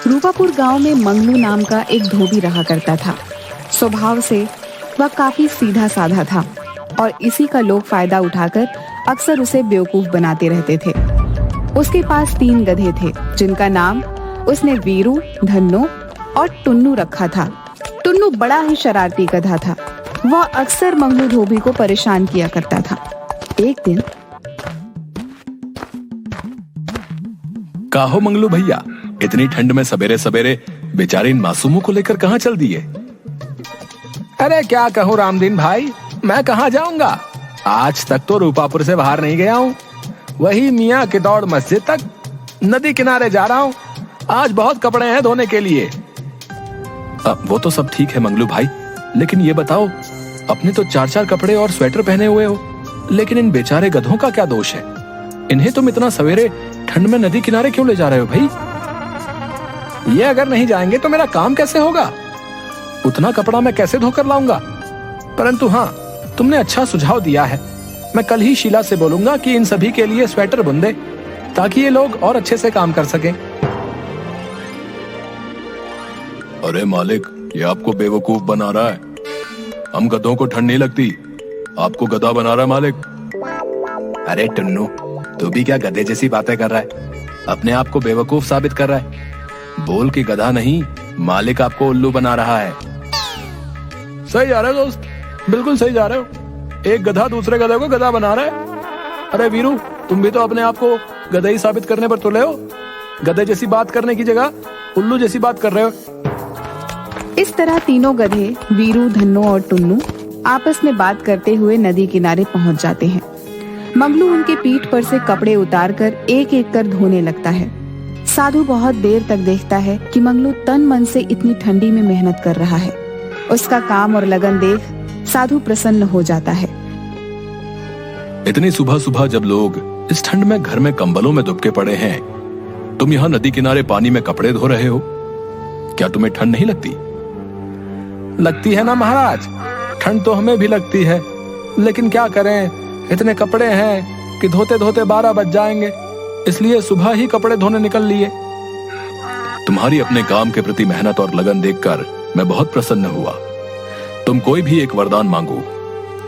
रूपापुर गांव में मंगलू नाम का एक धोबी रहा करता था। स्वभाव से वह काफी सीधा साधा था और इसी का लोग फायदा उठाकर अक्सर उसे बेवकूफ बनाते रहते थे। उसके पास 3 गधे थे जिनका नाम उसने वीरू, धन्नो और टुन्नू रखा था। टुन्नू बड़ा ही शरारती गधा था। वह अक्सर मंगलू धोबी को परेशान किया करता था। एक दिन, काहो मंगलू भैया, इतनी ठंड में सवेरे सवेरे बेचारे इन मासूमों को लेकर कहाँ चल दिए? अरे क्या कहूँ रामदीन भाई, मैं कहाँ जाऊंगा। आज तक तो रूपापुर से बाहर नहीं गया हूँ। वही मियाँ की दौड़ मस्जिद तक, नदी किनारे जा रहा हूँ। आज बहुत कपड़े हैं धोने के लिए। वो तो सब ठीक है मंगलू भाई, लेकिन ये बताओ, अपने तो 4-4 कपड़े और स्वेटर पहने हुए हो, लेकिन इन बेचारे गधों का क्या दोष है? इन्हें तुम इतना सवेरे ठंड में नदी किनारे क्यों ले जा रहे हो भाई? ये अगर नहीं जाएंगे तो मेरा काम कैसे होगा? उतना कपड़ा मैं कैसे धोकर लाऊंगा? परंतु हाँ, तुमने अच्छा सुझाव दिया है। मैं कल ही शीला से बोलूंगा कि इन सभी के लिए स्वेटर बुन दे, ताकि ये लोग और अच्छे से काम कर सकें। अरे मालिक, ये आपको बेवकूफ बना रहा है। हम गधों को ठंड नहीं लगती, आपको गधा बना रहा है मालिक। अरे टुन्नू, तू भी क्या गधे जैसी बातें कर रहा है? अपने आप को बेवकूफ साबित कर रहा है। बोल कि गधा नहीं, मालिक आपको उल्लू बना रहा है। सही जा रहे हो दोस्त, बिल्कुल सही जा रहे हो। एक गधा दूसरे गधे को गधा बना रहा है। अरे वीरू, तुम भी तो अपने आप को गधा ही साबित करने पर तुले हो। गधे जैसी बात करने की जगह उल्लू जैसी बात कर रहे हो। इस तरह तीनों गधे वीरू, धन्नो और टुन्नू आपस में बात करते हुए नदी किनारे पहुंच जाते हैं। मंगलू उनके पीठ पर से कपड़े उतारकर एक एक कर धोने लगता है। साधु बहुत देर तक देखता है कि मंगलू तन मन से इतनी ठंडी में मेहनत कर रहा है। उसका काम और लगन देख साधु प्रसन्न हो जाता है। इतनी सुबह सुबह जब लोग इस ठंड में घर में कंबलों में दुबके पड़े हैं, तुम यहाँ नदी किनारे पानी में कपड़े धो रहे हो। क्या तुम्हें ठंड नहीं लगती? लगती है ना महाराज, ठंड तो हमें भी लगती है, लेकिन क्या करें, इतने कपड़े हैं कि धोते धोते 12 बज जाएंगे, इसलिए सुबह ही कपड़े धोने निकल लिए। तुम्हारी अपने काम के प्रति मेहनत और लगन देखकर मैं बहुत प्रसन्न हुआ। तुम कोई भी एक वरदान मांगो,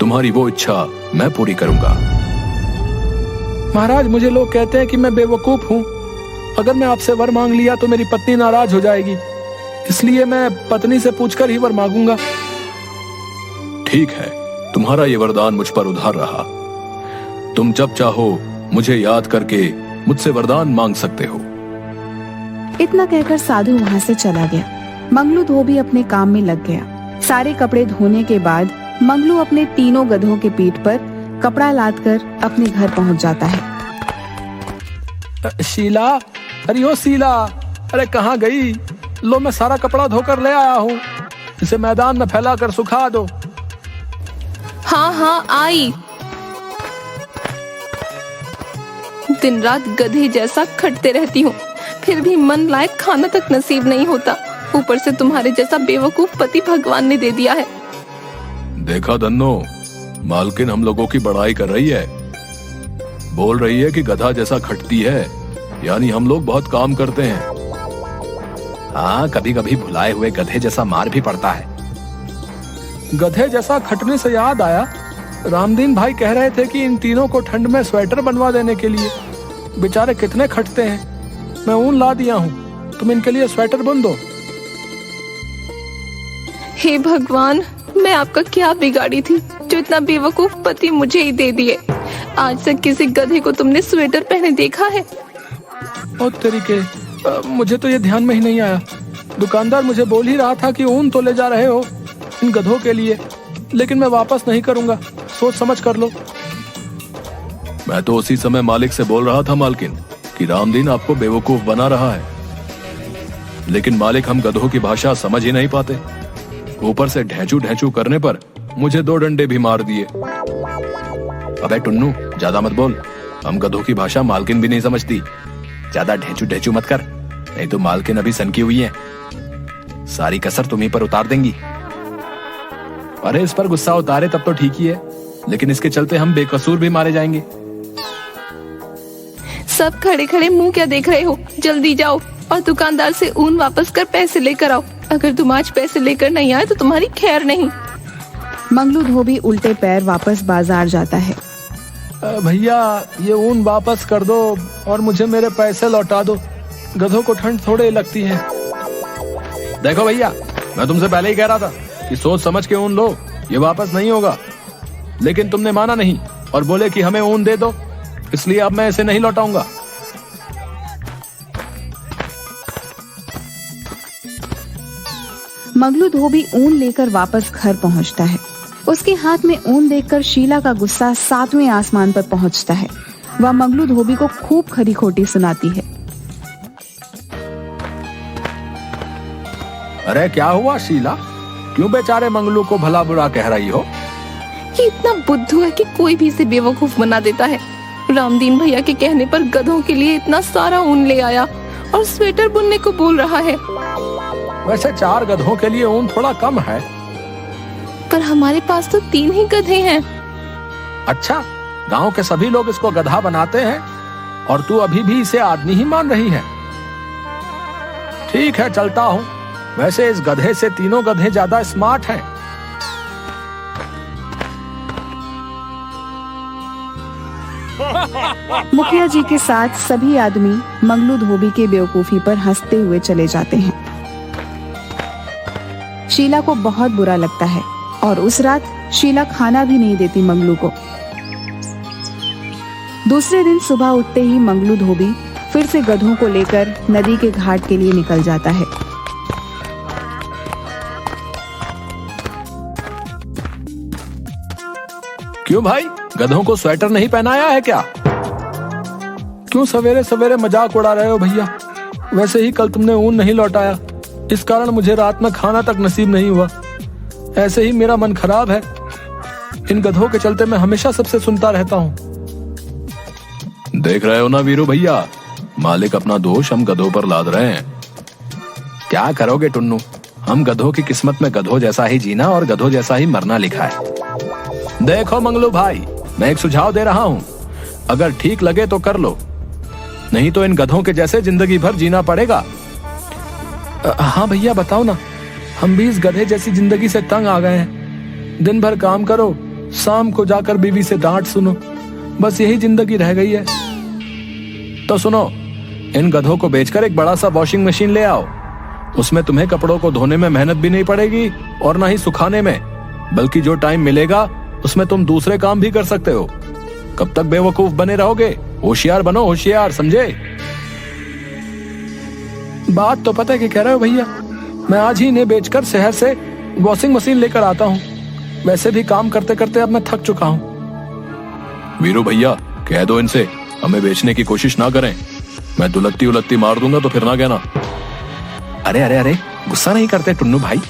तुम्हारी वो इच्छा मैं पूरी करूंगा। महाराज, मुझे लोग कहते हैं कि मैं बेवकूफ हूँ। अगर मैं आपसे वर मांग लिया तो मेरी पत्नी नाराज हो जाएगी, इसलिए मैं पत्नी से पूछकर ही वर मांगूंगा। ठीक है, तुम्हारा ये वरदान मुझ पर उधार रहा। तुम जब चाहो मुझे याद करके मुझसे वरदान मांग सकते हो। इतना कहकर साधु वहां से चला गया। मंगलू धोबी अपने काम में लग गया। सारे कपड़े धोने के बाद मंगलू अपने तीनों गधों के पीठ पर कपड़ा लादकर अपने घर पहुंच जाता है। शीला, अरे ओ शीला, अरे कहाँ गई? लो, मैं सारा कपड़ा धोकर ले आया हूँ, इसे मैदान में फैला कर सुखा दो। हाँ हाँ आई। दिन रात गधे जैसा खटते रहती हूँ, फिर भी मन लायक खाना तक नसीब नहीं होता। ऊपर से तुम्हारे जैसा बेवकूफ पति भगवान ने दे दिया है। देखा धन्नो, मालकिन हम लोगों की बड़ाई कर रही है। बोल रही है कि गधा जैसा खटती है, यानी हम लोग बहुत काम करते हैं। हाँ, कभी कभी भुलाए हुए गधे जैसा मार भी पड़ता है। गधे जैसा खटने से याद आया, रामदीन भाई कह रहे थे कि इन तीनों को ठंड में स्वेटर बनवा देने के लिए। बेचारे कितने खटते हैं। मैं ऊन ला दिया हूँ, तुम इनके लिए स्वेटर बुन दो। हे भगवान, मैं आपका क्या बिगाड़ी थी जो इतना बेवकूफ पति मुझे ही दे दिए। आज तक किसी गधे को तुमने स्वेटर पहने देखा है? ओ तरीके, मुझे तो ये ध्यान में ही नहीं आया। दुकानदार मुझे बोल ही रहा था कि ऊन तो ले जा रहे हो इन गधों के लिए, लेकिन मैं वापस नहीं करूंगा, सोच समझ कर लो। मैं तो उसी समय मालिक से बोल रहा था मालकिन कि रामदीन आपको बेवकूफ बना रहा है, लेकिन मालिक हम गधों की भाषा समझ ही नहीं पाते। ऊपर से ढेंचू ढेंचू करने पर मुझे 2 डंडे भी मार दिए। अबे टुन्नू, ज्यादा मत बोल, हम गधों की भाषा मालकिन भी नहीं समझती। ज्यादा ढेंचू ढेंचू मत कर, नहीं तो मालकिन अभी सनकी हुई है। सारी कसर तुम्हीं पर उतार देंगी। अरे इस पर गुस्सा उतारे तब तो ठीक ही है, लेकिन इसके चलते हम बेकसूर भी मारे जाएंगे। सब खड़े खड़े मुंह क्या देख रहे हो? जल्दी जाओ और दुकानदार से ऊन वापस कर पैसे लेकर आओ। अगर तुम आज पैसे लेकर नहीं आए तो तुम्हारी खैर नहीं। मंगलू धोबी उल्टे पैर वापस बाजार जाता है। भैया ये ऊन वापस कर दो और मुझे मेरे पैसे लौटा दो। गधों को ठंड थोड़े लगती है। देखो भैया, मैं तुमसे पहले ही कह रहा था कि सोच समझ के ऊन लो, ये वापस नहीं होगा। लेकिन तुमने माना नहीं और बोले कि हमें ऊन दे दो, इसलिए अब मैं इसे नहीं लौटाऊंगा। मंगलू धोबी ऊन लेकर वापस घर पहुंचता है। उसके हाथ में ऊन देखकर शीला का गुस्सा 7वें आसमान पर पहुंचता है। वह मंगलू धोबी को खूब खरी खोटी सुनाती है। अरे क्या हुआ शीला, क्यों बेचारे मंगलू को भला बुरा कह रही हो? ये इतना बुद्धू है कि कोई भी इसे बेवकूफ बना देता है। रामदीन भैया के कहने पर गधों के लिए इतना सारा ऊन ले आया और स्वेटर बुनने को बोल रहा है। वैसे 4 गधों के लिए ऊन थोड़ा कम है। पर हमारे पास तो 3 ही गधे हैं। अच्छा, गांव के सभी लोग इसको गधा बनाते हैं और तू अभी भी इसे आदमी ही मान रही है। ठीक है, चलता हूँ। वैसे इस गधे से 3 गधे ज्यादा स्मार्ट हैं। मुखिया जी के साथ सभी आदमी मंगलू धोबी के बेवकूफी पर हंसते हुए चले जाते हैं। शीला को बहुत बुरा लगता है और उस रात शीला खाना भी नहीं देती मंगलू को। दूसरे दिन सुबह उठते ही मंगलू धोबी फिर से गधों को लेकर नदी के घाट के लिए निकल जाता है। क्यों भाई, गधों को स्वेटर नहीं पहनाया है क्या? क्यों सवेरे सवेरे मजाक उड़ा रहे हो भैया? वैसे ही कल तुमने ऊन नहीं लौटाया, इस कारण मुझे रात में खाना तक नसीब नहीं हुआ। ऐसे ही मेरा मन खराब है। इन गधों के चलते मैं हमेशा सबसे सुनता रहता हूँ। देख रहे हो ना वीरू भैया, मालिक अपना दोष हम गधों पर लाद रहे हैं। क्या करोगे टुन्नू, हम गधों की किस्मत में गधों जैसा ही जीना और गधों जैसा ही मरना लिखा है। देखो मंगलू भाई, मैं एक सुझाव दे रहा हूँ, अगर ठीक लगे तो कर लो, नहीं तो इन गधों के जैसे जिंदगी भर जीना पड़ेगा। हाँ भैया बताओ ना, हम भी इस गधे जैसी जिंदगी से तंग आ गए हैं। दिन भर काम करो, शाम को जाकर बीवी से डांट सुनो, बस यही जिंदगी रह गई है। तो सुनो, इन गधों को बेचकर एक बड़ा सा वॉशिंग मशीन ले आओ। उसमें तुम्हें कपड़ों को धोने में मेहनत भी नहीं पड़ेगी और ना ही सुखाने में, बल्कि जो टाइम मिलेगा उसमें तुम दूसरे काम भी कर सकते हो। कब तक बेवकूफ बने रहोगे? होशियार बनो, होशियार, समझे? बात तो पता है कि कह रहे हो भैया। मैं आज ही इन्हें बेचकर शहर से वॉशिंग मशीन लेकर आता हूँ। वैसे भी काम करते करते अब मैं थक चुका हूँ। वीरू भैया, कह दो इनसे हमें बेचने की कोशिश ना करें। मैं दुलत्ती उलत्ती मार दूंगा तो फिर ना कहना। अरे अरे अरे, गुस्सा नहीं करते टुन्नू भाई।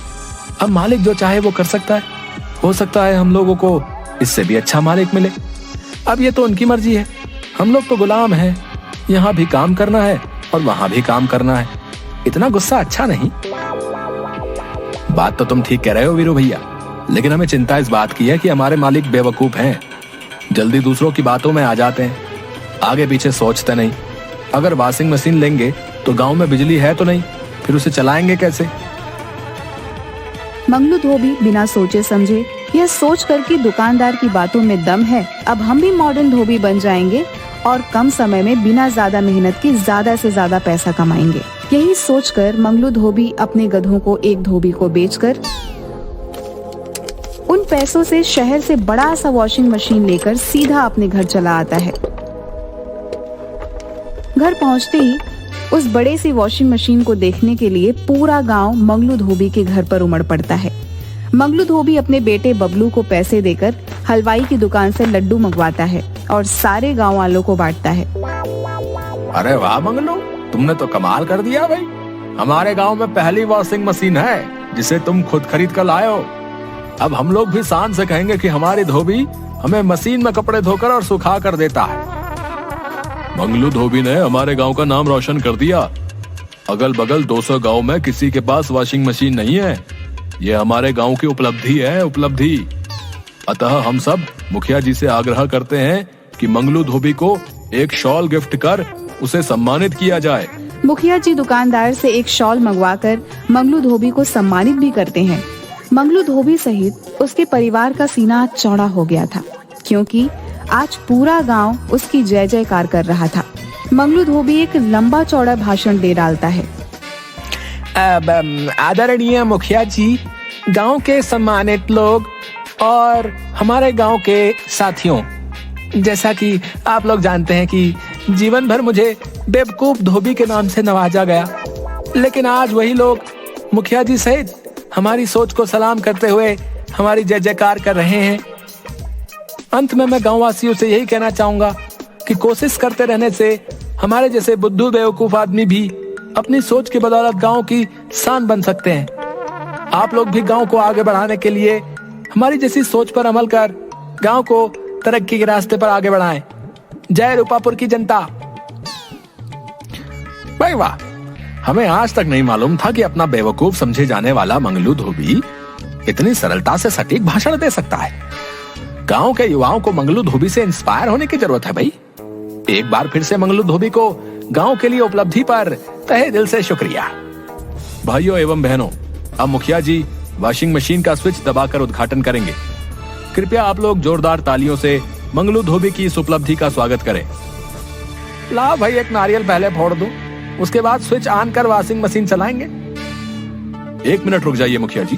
अब मालिक जो चाहे वो कर सकता है। हो सकता है हम लोगों को इससे भी अच्छा मालिक मिले। अब ये तो उनकी मर्जी है। हम लोग तो गुलाम हैं। यहाँ भी काम करना है और वहां भी काम करना है। इतना गुस्सा अच्छा नहीं। बात तो तुम ठीक कह रहे हो वीरू भैया, लेकिन हमें चिंता इस बात की है कि हमारे मालिक बेवकूफ हैं, जल्दी दूसरों की बातों में आ जाते हैं, आगे पीछे सोचते नहीं। अगर वॉशिंग मशीन लेंगे तो गांव में बिजली है तो नहीं, फिर उसे चलाएंगे कैसे? मंगलू धोबी बिना सोचे समझे यह सोच कर कि दुकानदार की बातों में दम है, अब हम भी मॉडर्न धोबी बन जाएंगे और कम समय में बिना ज्यादा मेहनत के ज्यादा से ज्यादा पैसा कमाएंगे। यही सोचकर मंगलू धोबी अपने गधों को एक धोबी को बेचकर उन पैसों से शहर से बड़ा सा वॉशिंग मशीन लेकर सीधा अपने घर चला आता है। घर पहुंचते ही उस बड़े सी वॉशिंग मशीन को देखने के लिए पूरा गांव मंगलू धोबी के घर पर उमड़ पड़ता है। मंगलू धोबी अपने बेटे बबलू को पैसे देकर हलवाई की दुकान से लड्डू मंगवाता है और सारे गांव वालों को बांटता है। अरे वाह मंगलू, तुमने तो कमाल कर दिया भाई। हमारे गांव में पहली वॉशिंग मशीन है जिसे तुम खुद खरीद कर लाए हो। अब हम लोग भी शान से कहेंगे कि हमारी धोबी हमें मशीन में कपड़े धोकर और सुखा कर देता है। मंगलू धोबी ने हमारे गांव का नाम रोशन कर दिया। अगल बगल 200 गांव में किसी के पास वॉशिंग मशीन नहीं है। ये हमारे गांव की उपलब्धि है, उपलब्धि। अतः हम सब मुखिया जी से आग्रह करते हैं कि मंगलू धोबी को एक शॉल गिफ्ट कर उसे सम्मानित किया जाए। मुखिया जी दुकानदार से एक शॉल मंगवाकर मंगलू धोबी को सम्मानित भी करते हैं। मंगलू धोबी सहित उसके परिवार का सीना चौड़ा हो गया था, क्योंकि आज पूरा गांव उसकी जय जयकार कर रहा था। मंगलू धोबी एक लंबा चौड़ा भाषण दे डालता है। आदरणीय मुखिया जी, गांव के सम्मानित लोग और हमारे गांव के साथियों, जैसा कि आप लोग जानते हैं कि जीवन भर मुझे बेवकूफ धोबी के नाम से नवाजा गया, लेकिन आज वही लोग मुखिया जी सहित हमारी सोच को सलाम करते हुए हमारी जय जयकार कर रहे हैं। अंत में मैं गांववासियों से यही कहना चाहूंगा कि कोशिश करते रहने से हमारे जैसे बुद्धू बेवकूफ आदमी भी अपनी सोच की बदौलत गांव की शान बन सकते हैं। आप लोग भी गांव को आगे बढ़ाने के लिए हमारी जैसी सोच पर अमल कर गांव को तरक्की के रास्ते पर आगे बढ़ाएं। जय रूपापुर की जनता। भाई वाह, हमें आज तक नहीं मालूम था कि अपना बेवकूफ समझे जाने वाला मंगलू धोबी इतनी सरलता से सटीक भाषण दे सकता है। गांव के युवाओं को मंगलू धोबी से इंस्पायर होने की जरूरत है भाई। एक बार फिर से मंगलू धोबी को गांव के लिए उपलब्धि पर तहे दिल से शुक्रिया। भाइयों एवं बहनों, अब मुखिया जी वॉशिंग मशीन का स्विच दबाकर उद्घाटन करेंगे। कृपया आप लोग जोरदार तालियों से मंगलू धोबी की इस उपलब्धि का स्वागत करें। ला भाई, एक नारियल पहले फोड़ दो, उसके बाद स्विच ऑन कर वॉशिंग मशीन चलाएंगे। 1 मिनट रुक जाइए मुखिया जी,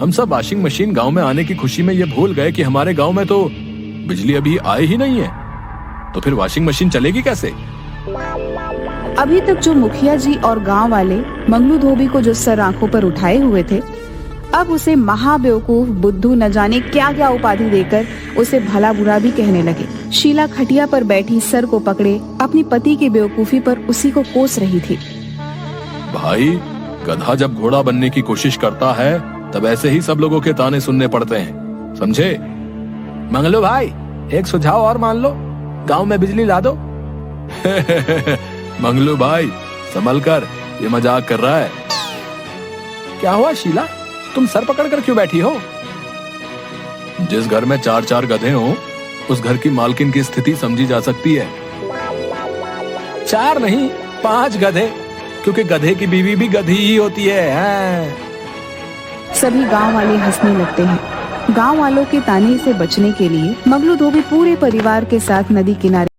हम सब वॉशिंग मशीन गांव में आने की खुशी में ये भूल गए कि हमारे गांव में तो बिजली अभी आई ही नहीं है, तो फिर वॉशिंग मशीन चलेगी कैसे? अभी तक जो मुखिया जी और गांव वाले मंगलू धोबी को जो सर आंखों पर उठाए हुए थे, अब उसे महाबेवकूफ बुद्धू न जाने क्या क्या उपाधि देकर उसे भला बुरा भी कहने लगे। शीला खटिया पर बैठी सर को पकड़े अपनी पति की बेवकूफी पर उसी को कोस रही थी। भाई, गधा जब घोड़ा बनने की कोशिश करता है तब ऐसे ही सब लोगों के ताने सुनने पड़ते हैं, समझे? मंगलू भाई, एक सुझाव और मान लो, गांव में बिजली ला दो। मंगलू भाई, संभल कर, ये मजाक कर रहा है। क्या हुआ शीला, तुम सर पकड़कर क्यों बैठी हो? जिस घर में 4-4 गधे हो, उस घर की मालकिन की स्थिति समझी जा सकती है। 4 नहीं 5 गधे, क्योंकि गधे की बीवी भी गधी ही होती है। सभी गांव वाले हंसने लगते हैं। गांव वालों के ताने से बचने के लिए मंगलू धोबी पूरे परिवार के साथ नदी किनारे